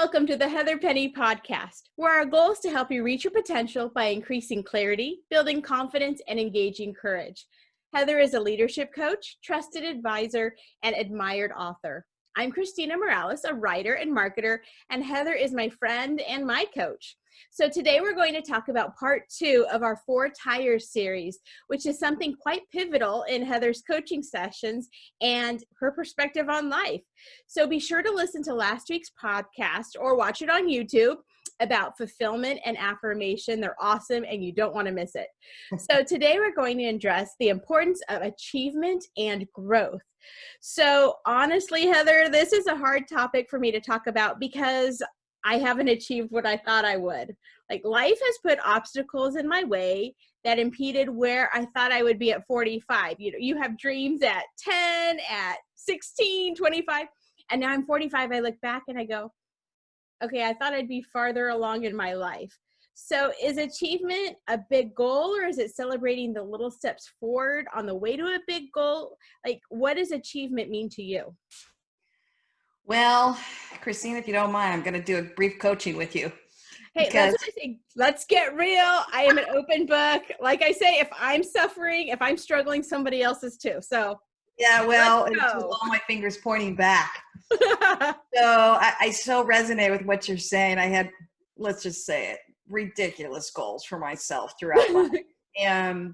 Welcome to the Heather Penny Podcast, where our goal is to help you reach your potential by increasing clarity, building confidence, and engaging courage. Heather is a leadership coach, trusted advisor, and admired author. I'm Christina Morales, a writer and marketer, and Heather is my friend and my coach. So today we're going to talk about part 2 of our 4 Tires series, which is something quite pivotal in Heather's coaching sessions and her perspective on life. So be sure to listen to last week's podcast or watch it on YouTube about fulfillment and affirmation. They're awesome and you don't want to miss it. So today we're going to address the importance of achievement and growth. So honestly, Heather, this is a hard topic for me to talk about because I haven't achieved what I thought I would. Like, life has put obstacles in my way that impeded where I thought I would be at 45. You know, you have dreams at 10, at 16, 25, and now I'm 45. I look back and I go, okay, I thought I'd be farther along in my life. So is achievement a big goal, or is it celebrating the little steps forward on the way to a big goal? Like, what does achievement mean to you? Well, Christine, if you don't mind, I'm going to do a brief coaching with you. Hey, that's what I think. Let's get real. I am an open book. Like I say, if I'm suffering, if I'm struggling, somebody else is too. So yeah, well, it's with all my fingers pointing back. So I so resonate with what you're saying. I had, let's just say it, ridiculous goals for myself throughout life. And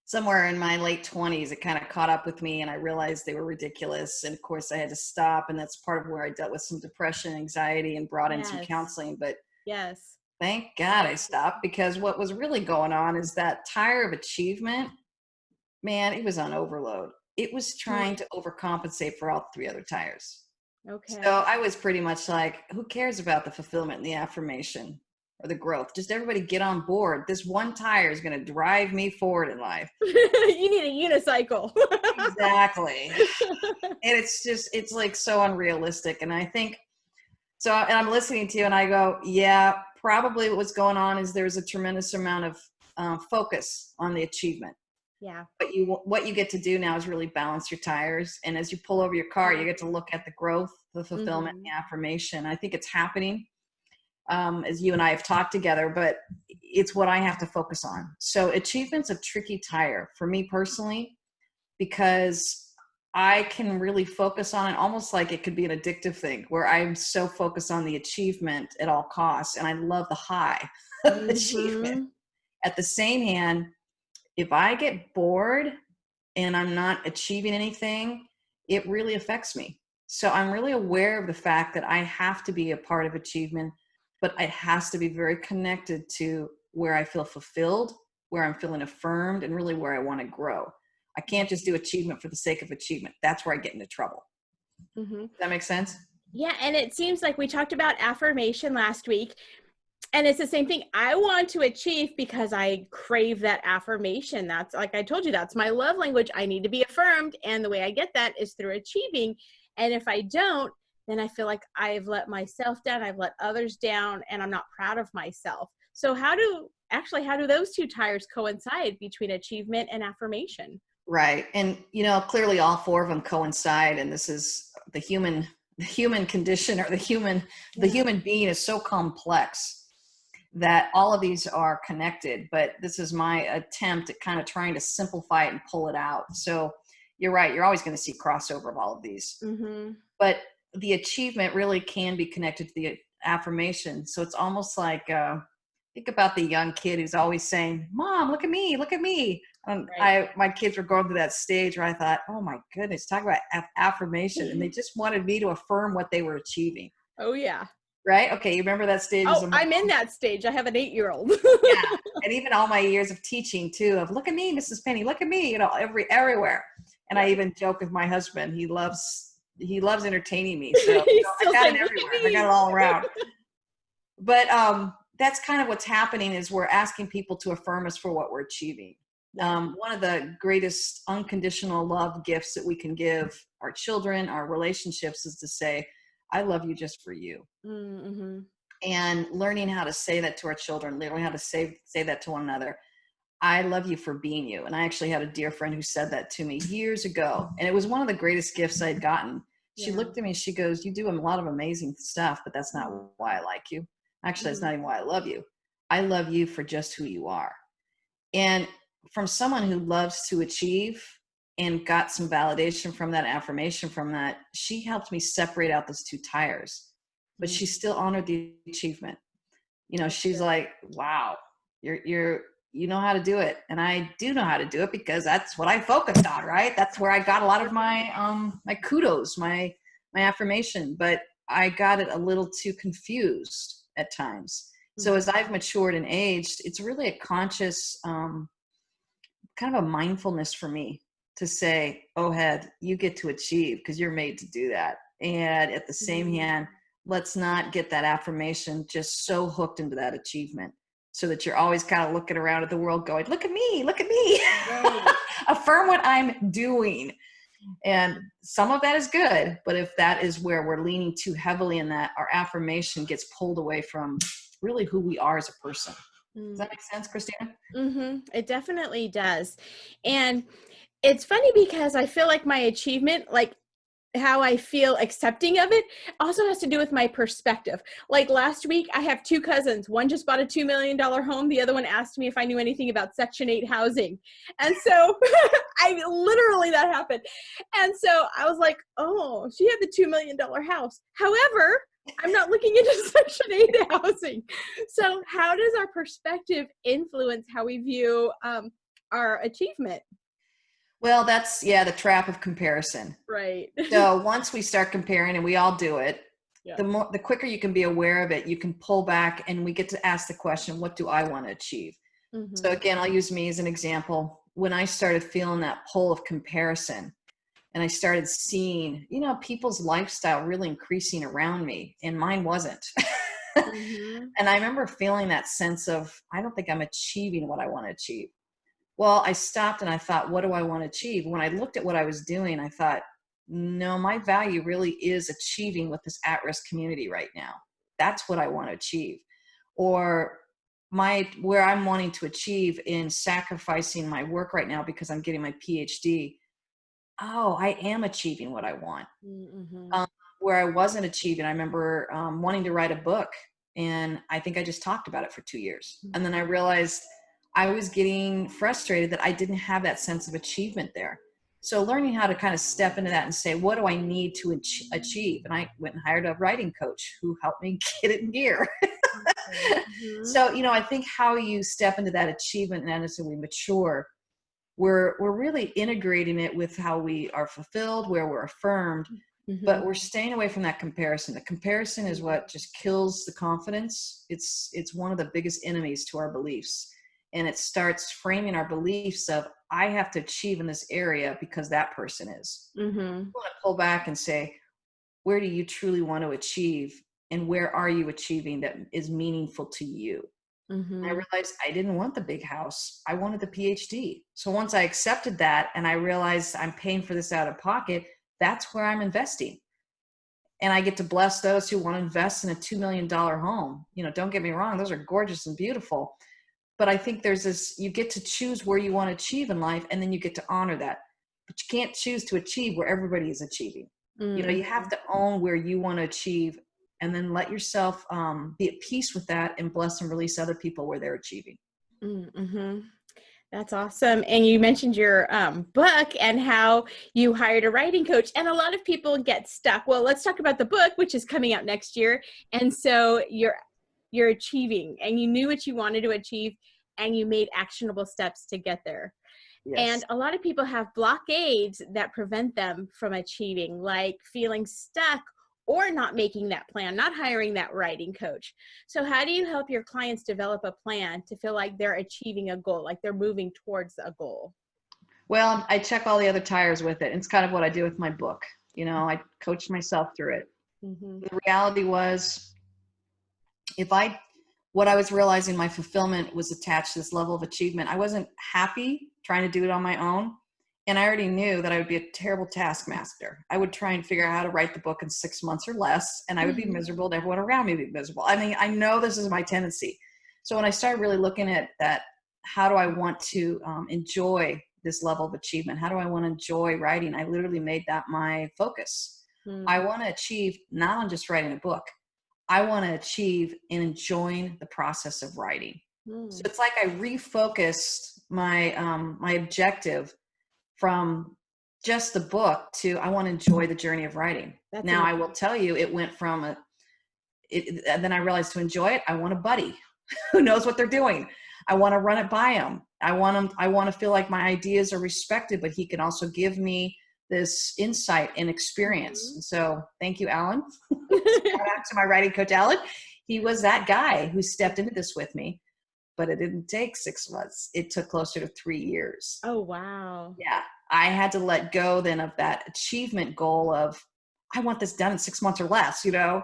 somewhere in my late 20s, it kind of caught up with me and I realized they were ridiculous. And of course I had to stop. And that's part of where I dealt with some depression, anxiety, and brought in some counseling. But yes, thank God I stopped, because what was really going on is that tire of achievement, man, it was on overload. It was trying to overcompensate for all 3 other tires. Okay. So I was pretty much like, who cares about the fulfillment and the affirmation or the growth? Just everybody get on board. This one tire is going to drive me forward in life. You need a unicycle. Exactly. And it's like so unrealistic. And I think, so, and I'm listening to you and I go, yeah, probably what's going on is there's a tremendous amount of focus on the achievement. Yeah. But what you get to do now is really balance your tires. And as you pull over your car, you get to look at the growth, the fulfillment, and the affirmation. I think it's happening as you and I have talked together, but it's what I have to focus on. So achievement's a tricky tire for me personally, because I can really focus on it almost like it could be an addictive thing where I'm so focused on the achievement at all costs. And I love the high of achievement. At the same hand, if I get bored and I'm not achieving anything, it really affects me. So I'm really aware of the fact that I have to be a part of achievement, but it has to be very connected to where I feel fulfilled, where I'm feeling affirmed, and really where I want to grow. I can't just do achievement for the sake of achievement. That's where I get into trouble. Does that make sense? Yeah. And it seems like we talked about affirmation last week. And it's the same thing. I want to achieve because I crave that affirmation. That's, like I told you, that's my love language. I need to be affirmed. And the way I get that is through achieving. And if I don't, then I feel like I've let myself down. I've let others down, and I'm not proud of myself. So how do those 2 tires coincide between achievement and affirmation? Right. And, clearly all 4 of them coincide. And this is the human condition, or the human being is so complex that all of these are connected. But this is my attempt at kind of trying to simplify it and pull it out. So you're right. You're always going to see crossover of all of these. But the achievement really can be connected to the affirmation. So it's almost like, think about the young kid who's always saying, Mom, look at me, look at me. Right. My kids were going through that stage where I thought, oh my goodness, talk about affirmation. And they just wanted me to affirm what they were achieving. Oh yeah. Right? Okay. You remember that stage? Oh, I'm in that stage. I have an 8-year-old. Yeah. And even all my years of teaching too, of look at me, Mrs. Penny, look at me, everywhere. And I even joke with my husband. He loves entertaining me. So I got it everywhere. I got it all around. But that's kind of what's happening, is we're asking people to affirm us for what we're achieving. One of the greatest unconditional love gifts that we can give our children, our relationships, is to say, I love you just for you. And learning how to say that to our children, learning how to say that to one another. I love you for being you. And I actually had a dear friend who said that to me years ago. And it was one of the greatest gifts I'd gotten. She Yeah. looked at me, she goes, you do a lot of amazing stuff, but that's not why I like you. Actually, that's Mhm. not even why I love you. I love you for just who you are. And from someone who loves to achieve and got some validation from that, affirmation from that, she helped me separate out those two tires, but she Mm. still honored the achievement. That's She's good. like, wow, you know how to do it. And I do know how to do it because that's what I focused on, right? That's where I got a lot of my, my kudos, my affirmation, but I got it a little too confused at times. So Mhm. as I've matured and aged, it's really a conscious, kind of a mindfulness for me to say, oh, head, you get to achieve because you're made to do that. And at the same Mhm. hand, let's not get that affirmation just so hooked into that achievement so that you're always kind of looking around at the world going, look at me, look at me. Right. Affirm what I'm doing. And some of that is good, but if that is where we're leaning too heavily in that, our affirmation gets pulled away from really who we are as a person. Does that make sense, Christina? Mm-hmm. It definitely does. And it's funny because I feel like my achievement, like how I feel accepting of it, also has to do with my perspective. Like last week, I have two cousins. One just bought a $2 million home. The other one asked me if I knew anything about Section 8 housing. And so I literally, that happened. And so I was like, oh, she had the $2 million house. However, I'm not looking into Section 8 housing. So how does our perspective influence how we view our achievement? Well, that's, yeah, the trap of comparison. Right. So once we start comparing, and we all do it, Yeah. the quicker you can be aware of it, you can pull back and we get to ask the question, what do I want to achieve? So Mm-hmm. again, I'll use me as an example. When I started feeling that pull of comparison and I started seeing, people's lifestyle really increasing around me and mine wasn't. Mm-hmm. And I remember feeling that sense of, I don't think I'm achieving what I want to achieve. Well, I stopped and I thought, what do I want to achieve? When I looked at what I was doing, I thought, no, my value really is achieving with this at-risk community right now. That's what I want to achieve. Or where I'm wanting to achieve in sacrificing my work right now because I'm getting my PhD. Oh, I am achieving what I want. Mm-hmm. um, where I wasn't achieving. I remember wanting to write a book, and I think I just talked about it for 2 years. And then I realized I was getting frustrated that I didn't have that sense of achievement there. So learning how to kind of step into that and say, what do I need to achieve? And I went and hired a writing coach who helped me get it in gear. Mm-hmm. So, I think how you step into that achievement and as we mature, we're really integrating it with how we are fulfilled, where we're affirmed, Mm-hmm. but we're staying away from that comparison. The comparison is what just kills the confidence. It's one of the biggest enemies to our beliefs. And it starts framing our beliefs of, I have to achieve in this area because that person is. Mm-hmm. I want to pull back and say, where do you truly want to achieve? And where are you achieving that is meaningful to you? I Mm-hmm. realized I didn't want the big house. I wanted the PhD. So once I accepted that and I realized I'm paying for this out of pocket, that's where I'm investing. And I get to bless those who want to invest in a $2 million home. Don't get me wrong, those are gorgeous and beautiful. But I think there's this, you get to choose where you want to achieve in life, and then you get to honor that. But you can't choose to achieve where everybody is achieving. You Mm-hmm. have to own where you want to achieve, and then let yourself be at peace with that and bless and release other people where they're achieving. Mm-hmm. That's awesome. And you mentioned your book and how you hired a writing coach. And a lot of people get stuck. Well, let's talk about the book, which is coming out next year. And so you're achieving, and you knew what you wanted to achieve, and you made actionable steps to get there. Yes. And a lot of people have blockades that prevent them from achieving, like feeling stuck or not making that plan, not hiring that writing coach. So how do you help your clients develop a plan to feel like they're achieving a goal, like they're moving towards a goal? Well, I check all the other tires with it. It's kind of what I do with my book. I coached myself through it. Mm-hmm. The reality was, what I was realizing, my fulfillment was attached to this level of achievement. I wasn't happy trying to do it on my own. And I already knew that I would be a terrible taskmaster. I would try and figure out how to write the book in 6 months or less, and I would be miserable, and everyone around me would be miserable. I mean, I know this is my tendency. So when I started really looking at that, how do I want to enjoy this level of achievement? How do I want to enjoy writing? I literally made that my focus. I Mm. want to achieve not on just writing a book. I want to achieve in enjoying the process of writing. So Mm. it's like I refocused my objective from just the book to I want to enjoy the journey of writing. That's Now amazing. I will tell you, it went from and then I realized to enjoy it, I want a buddy who knows what they're doing. I want to run it by him. I want to feel like my ideas are respected, but he can also give me this insight and experience. Mhm. And so thank you, Alan. Shout out to my writing coach, Alan. He was that guy who stepped into this with me, but it didn't take 6 months. It took closer to 3 years. Oh, wow. Yeah. I had to let go then of that achievement goal of, I want this done in 6 months or less, you know?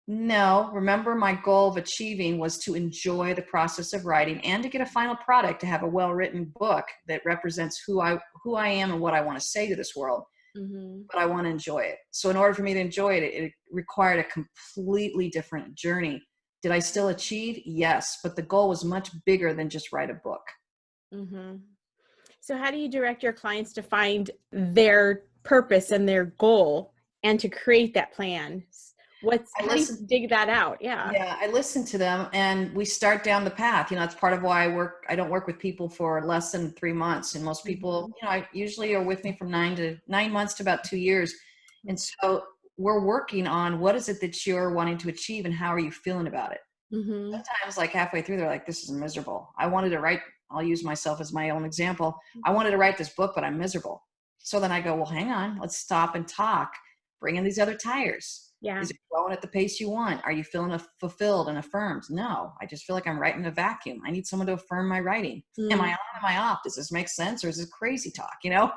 No, remember my goal of achieving was to enjoy the process of writing and to get a final product, to have a well-written book that represents who I am and what I want to say to this world. Mhm. But I want to enjoy it. So in order for me to enjoy it, it required a completely different journey. Did I still achieve? Yes, but the goal was much bigger than just write a book. Mhm. So how do you direct your clients to find their purpose and their goal and to create that plan? I How do you listen dig that out? Yeah. Yeah, I listen to them and we start down the path. You know, it's part of why I don't work with people for less than 3 months. And most people, Mhm. I usually are with me from 9 months to about 2 years. And so we're working on what is it that you're wanting to achieve and how are you feeling about it? Mhm. Sometimes like halfway through, they're like, this is miserable. I wanted to write, I'll use myself as my own example. I wanted to write this book, but I'm miserable. So then I go, well, hang on, let's stop and talk. Bring in these other tires. Yeah. Is it growing at the pace you want? Are you feeling fulfilled and affirmed? No, I just feel like I'm writing a vacuum. I need someone to affirm my writing. Am I Mm. on? Am I off? Does this make sense? Or is this crazy talk? You know?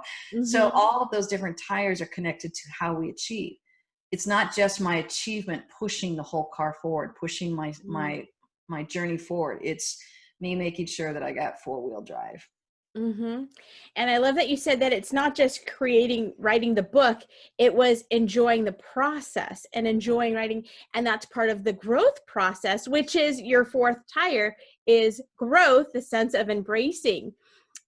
So Mhm. all of those different tires are connected to how we achieve. It's not just my achievement pushing the whole car forward, pushing Mm. my journey forward. It's me making sure that I got four-wheel drive. Mhm. And I love that you said that it's not just writing the book, it was enjoying the process and enjoying writing, and that's part of the growth process, which is your fourth tire is growth, the sense of embracing.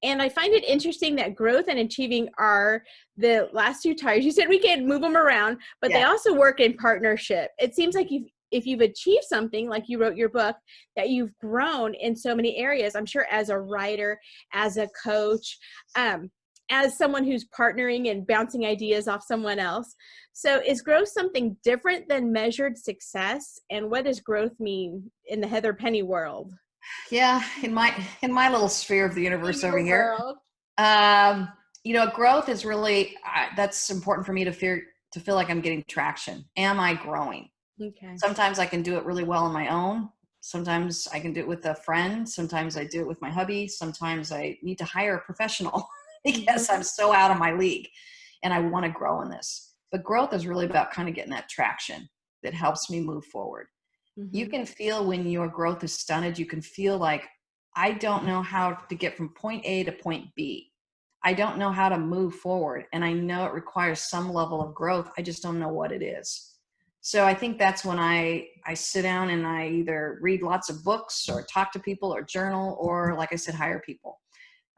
And I find it interesting that growth and achieving are the last two tires. You said we can move them around, but they Yeah. also work in partnership. It seems like if you've achieved something, like you wrote your book, that you've grown in so many areas. I'm sure as a writer, as a coach, as someone who's partnering and bouncing ideas off someone else. So is growth something different than measured success? And what does growth mean in the Heather Penny world? Yeah. In my little sphere of the In universe over your here, world. um, growth is really that's important for me to feel like I'm getting traction. Am I growing? Okay. Sometimes I can do it really well on my own. Sometimes I can do it with a friend. Sometimes I do it with my hubby. Sometimes I need to hire a professional because I'm Mhm. so out of my league and I want to grow in this. But growth is really about kind of getting that traction that helps me move forward. You Mhm. can feel when your growth is stunted, you can feel like, I don't know how to get from point A to point B. I don't know how to move forward. And I know it requires some level of growth. I just don't know what it is. So I think that's when I sit down and I either read lots of books or talk to people or journal or, like I said, hire people.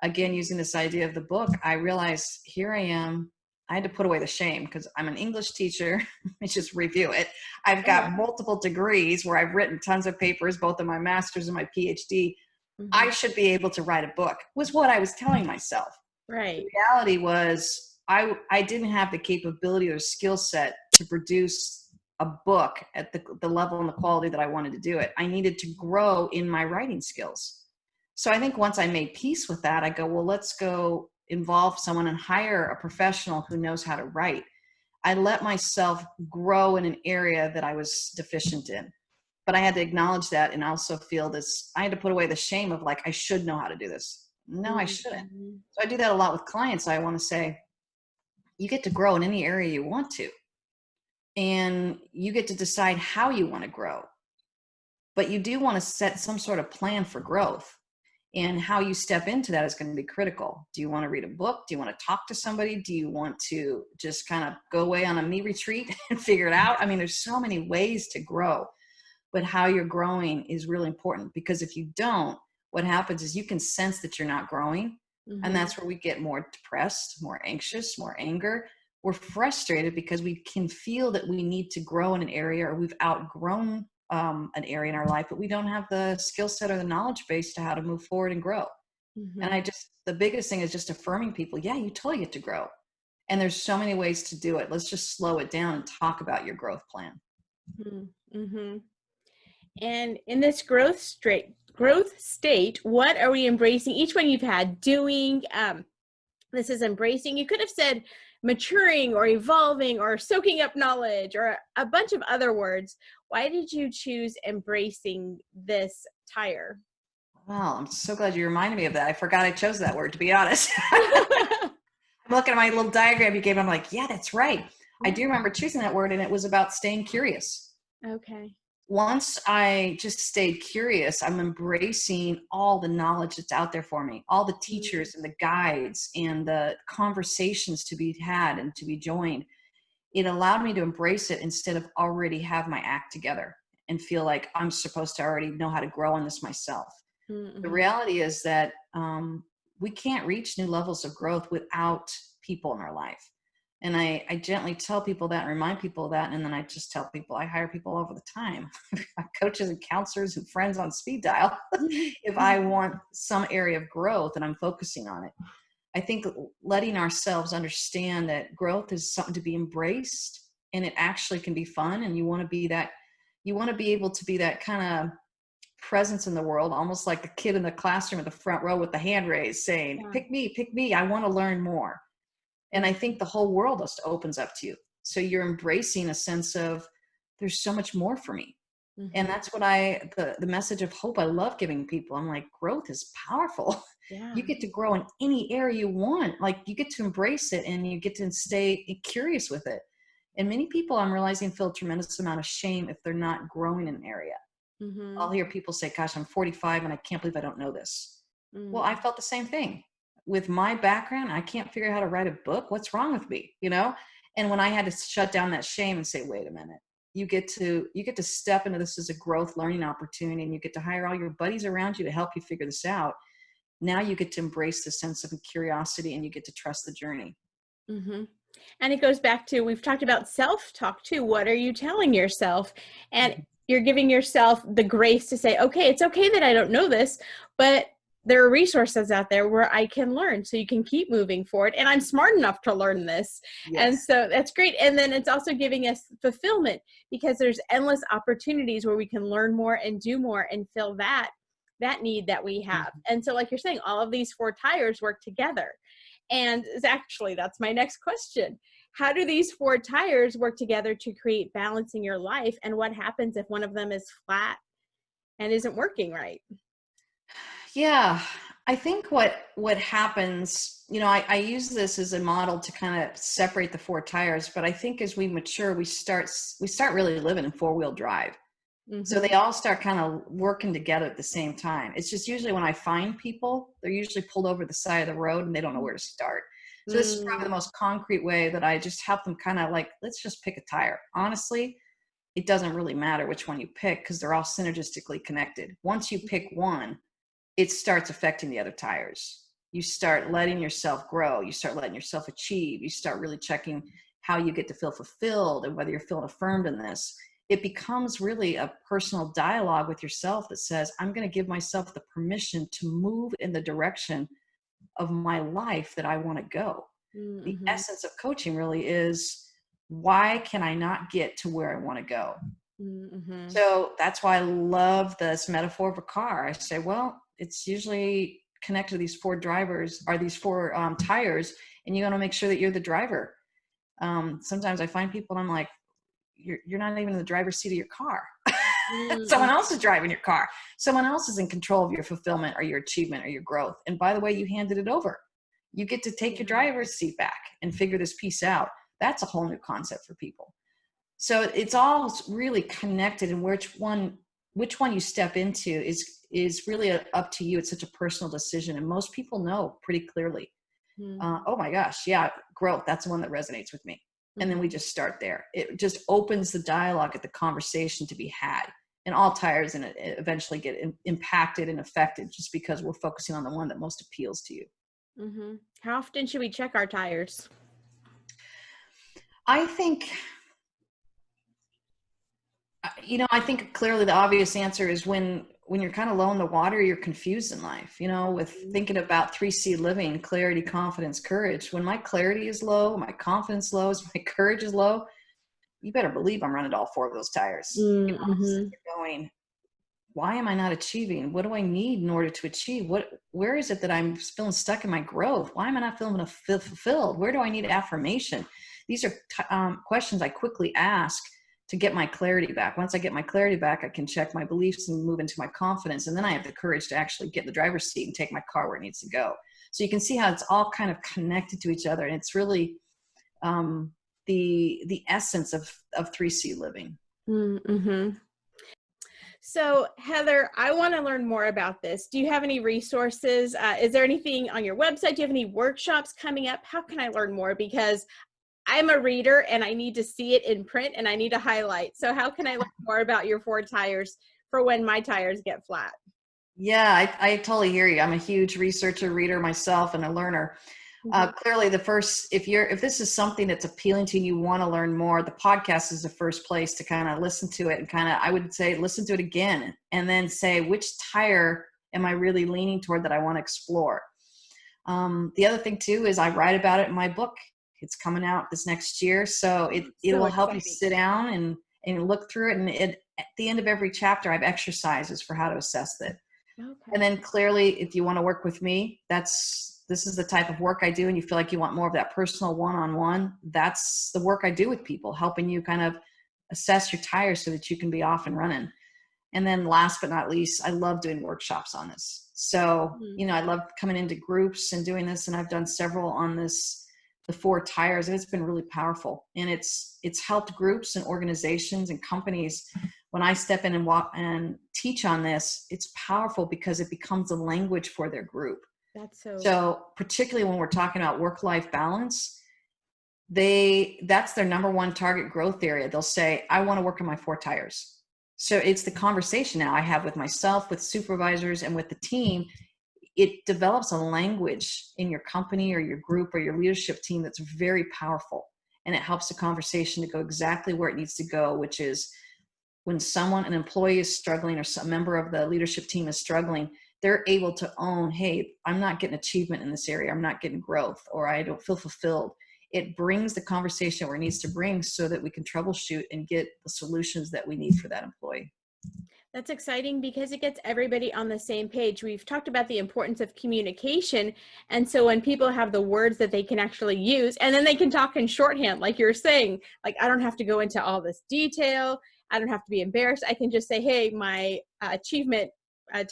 Again, using this idea of the book, I realized here I am. I had to put away the shame because I'm an English teacher. Let's just review it. I've got Uh-huh. multiple degrees where I've written tons of papers, both in my master's and my PhD. I Mhm. should be able to write a book, was what I was telling myself. The Right. reality was I didn't have the capability or skill set to produce a book at the level and the quality that I wanted to do it. I needed to grow in my writing skills. So I think once I made peace with that, I go, well, let's go involve someone and hire a professional who knows how to write. I let myself grow in an area that I was deficient in. But I had to acknowledge that and also feel this, I had to put away the shame of like, I should know how to do this. No, I shouldn't. Mhm. So I do that a lot with clients. I want to say, you get to grow in any area you want to, and you get to decide how you want to grow. But you do want to set some sort of plan for growth. And how you step into that is going to be critical. Do you want to read a book? Do you want to talk to somebody? Do you want to just kind of go away on a me retreat and figure it out? I mean, there's so many ways to grow, but how you're growing is really important, because if you don't, what happens is you can sense that you're not growing. And Mhm. that's where we get more depressed, more anxious, more anger. we're frustrated because we can feel that we need to grow in an area, or we've outgrown an area in our life, but we don't have the skill set or the knowledge base to how to move forward and grow. And the biggest thing is just affirming people. Yeah, you totally get to grow. And there's so many ways to do it. Let's just slow it down and talk about your growth plan. Mm-hmm. And in this growth state, what are we embracing? Each one you've had doing, this is embracing. You could have said maturing or evolving or soaking up knowledge or a bunch of other words. Why did you choose embracing this tire? Well, I'm so glad you reminded me of that. I forgot I chose that word, to be honest. I'm looking at my little diagram you gave. I'm like, yeah, that's right. I do remember choosing that word, and it was about staying curious. Okay. Once I just stayed curious, I'm embracing all the knowledge that's out there for me, all the teachers and the guides and the conversations to be had and to be joined. It allowed me to embrace it instead of already have my act together and feel like I'm supposed to already know how to grow in this myself. The reality is that we can't reach new levels of growth without people in our life. And I gently tell people that and remind people of that. And then I just tell people, I hire people all over the time, coaches and counselors and friends on speed dial, if I want some area of growth and I'm focusing on it. I think letting ourselves understand that growth is something to be embraced, and it actually can be fun. And you want to be able to be that kind of presence in the world, almost like the kid in the classroom at the front row with the hand raised saying, pick me, I want to learn more. And I think the whole world just opens up to you. So you're embracing a sense of there's so much more for me. And that's what the message of hope I love giving people. I'm like, growth is powerful. Yeah. You get to grow in any area you want. Like, you get to embrace it, and you get to stay curious with it. And many people, I'm realizing, feel a tremendous amount of shame if they're not growing in an area. I'll hear people say, gosh, I'm 45 and I can't believe I don't know this. Well, I felt the same thing. With my background, I can't figure out how to write a book. What's wrong with me? And when I had to shut down that shame and say, wait a minute, you get to step into this as a growth learning opportunity, and you get to hire all your buddies around you to help you figure this out. Now you get to embrace the sense of curiosity, and you get to trust the journey. And it goes back to, we've talked about self-talk too. What are you telling yourself? And you're giving yourself the grace to say, okay, it's okay that I don't know this, but there are resources out there where I can learn, so you can keep moving forward. And I'm smart enough to learn this. Yes. And so that's great. And then it's also giving us fulfillment, because there's endless opportunities where we can learn more and do more and fill that need that we have. And so, like you're saying, all of these 4 tires work together. And actually, that's my next question. How do these 4 tires work together to create balance in your life? And what happens if one of them is flat and isn't working right? Yeah, I think what happens, I use this as a model to kind of separate the 4 tires, but I think as we mature, we start really living in 4-wheel drive. So they all start kind of working together at the same time. It's just usually when I find people, they're usually pulled over the side of the road and they don't know where to start. So this is probably the most concrete way that I just help them kind of like, let's just pick a tire. Honestly, it doesn't really matter which one you pick, because they're all synergistically connected. Once you pick one, it starts affecting the other tires. You start letting yourself grow. You start letting yourself achieve. You start really checking how you get to feel fulfilled and whether you're feeling affirmed in this. It becomes really a personal dialogue with yourself that says, I'm going to give myself the permission to move in the direction of my life that I want to go. The essence of coaching really is, why can I not get to where I want to go? So that's why I love this metaphor of a car. I say, well, it's usually connected to these 4 tires, and you got to make sure that you're the driver. Sometimes I find people and I'm like, you're not even in the driver's seat of your car. Someone else is driving your car. Someone else is in control of your fulfillment or your achievement or your growth. And by the way, you handed it over. You get to take your driver's seat back and figure this piece out. That's a whole new concept for people. So it's all really connected, and which one you step into is really up to you. It's such a personal decision, and most people know pretty clearly. Oh my gosh, yeah, growth, that's the one that resonates with me. And then we just start there. It just opens the dialogue at the conversation to be had. And all tires in it eventually get impacted and affected, just because we're focusing on the one that most appeals to you. How often should we check our tires? I think, I think clearly the obvious answer is when you're kind of low in the water, you're confused in life, with thinking about 3C living, clarity, confidence, courage. When my clarity is low, my confidence low, my courage is low, you better believe I'm running all four of those tires. I'm sitting there going, why am I not achieving? What do I need in order to achieve? Where is it that I'm feeling stuck in my growth? Why am I not feeling fulfilled? Where do I need affirmation? These are questions I quickly ask to get my clarity back. Once I get my clarity back, I can check my beliefs and move into my confidence. And then I have the courage to actually get in the driver's seat and take my car where it needs to go. So you can see how it's all kind of connected to each other. And it's really the essence of 3C living. Mm-hmm. So, Heather, I want to learn more about this. Do you have any resources? Is there anything on your website? Do you have any workshops coming up? How can I learn more? Because I'm a reader and I need to see it in print and I need to highlight. So how can I learn more about your 4 tires for when my tires get flat? Yeah, I totally hear you. I'm a huge researcher, reader myself, and a learner. Clearly if this is something that's appealing to you, you want to learn more, the podcast is the first place to kind of listen to it and I would say, listen to it again and then say, which tire am I really leaning toward that I want to explore? The other thing too, is I write about it in my book. It's coming out this next year. So it will help you sit down and look through it. And at the end of every chapter, I have exercises for how to assess it. Okay. And then clearly, if you want to work with me, this is the type of work I do. And you feel like you want more of that personal one-on-one, that's the work I do with people, helping you kind of assess your tires so that you can be off and running. And then last but not least, I love doing workshops on this. So, I love coming into groups and doing this. And I've done several on the 4 tires, and it's been really powerful. And it's helped groups and organizations and companies. When I step in and teach on this, it's powerful because it becomes a language for their group. So particularly when we're talking about work-life balance, that's their number one target growth area. They'll say, I want to work on my 4 tires. So it's the conversation now I have with myself, with supervisors, and with the team. It develops a language in your company or your group or your leadership team that's very powerful. And it helps the conversation to go exactly where it needs to go, which is when an employee is struggling or some member of the leadership team is struggling, they're able to own, hey, I'm not getting achievement in this area. I'm not getting growth, or I don't feel fulfilled. It brings the conversation where it needs to bring so that we can troubleshoot and get the solutions that we need for that employee. That's exciting because it gets everybody on the same page. We've talked about the importance of communication. And so when people have the words that they can actually use, and then they can talk in shorthand, like you're saying, like, I don't have to go into all this detail. I don't have to be embarrassed. I can just say, hey, my achievement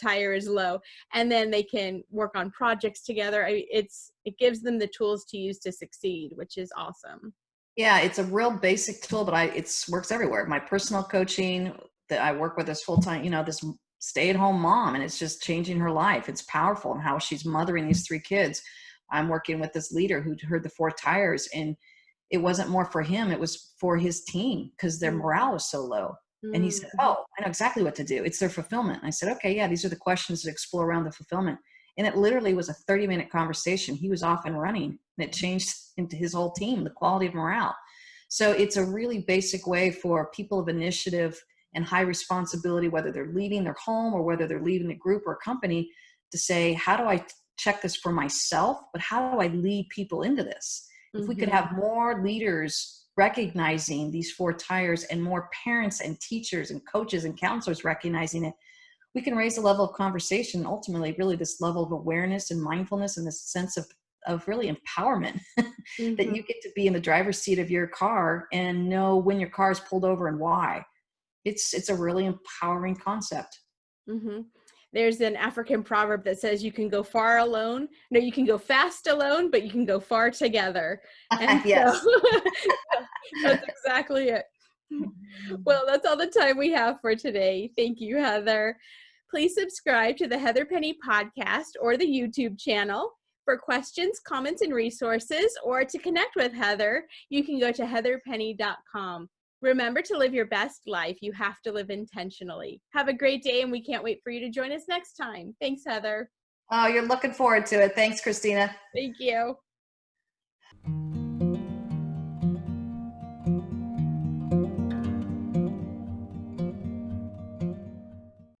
tire is low. And then they can work on projects together. It gives them the tools to use to succeed, which is awesome. Yeah, it's a real basic tool, but it works everywhere. My personal coaching that I work with this full time, this stay-at-home mom, and it's just changing her life. It's powerful and how she's mothering these 3 kids. I'm working with this leader who heard the 4 tires, and it wasn't more for him, it was for his team because their morale was so low. And he said, oh, I know exactly what to do. It's their fulfillment. And I said, okay, yeah, these are the questions to explore around the fulfillment. And it literally was a 30-minute conversation. He was off and running, and it changed into his whole team, the quality of morale. So it's a really basic way for people of initiative and high responsibility, whether they're leading their home or whether they're leading a group or a company, to say, how do I check this for myself, but how do I lead people into this? If we could have more leaders recognizing these 4 tires and more parents and teachers and coaches and counselors recognizing it, we can raise the level of conversation, ultimately really this level of awareness and mindfulness and this sense of really empowerment that you get to be in the driver's seat of your car and know when your car is pulled over and why. It's a really empowering concept. There's an African proverb that says you can go far alone. No, you can go fast alone, but you can go far together. And Yes. so that's exactly it. Well, that's all the time we have for today. Thank you, Heather. Please subscribe to the Heather Penny podcast or the YouTube channel. For questions, comments, and resources, or to connect with Heather, you can go to heatherpenny.com. Remember to live your best life. You have to live intentionally. Have a great day, and we can't wait for you to join us next time. Thanks, Heather. Oh, you're looking forward to it. Thanks, Christina. Thank you.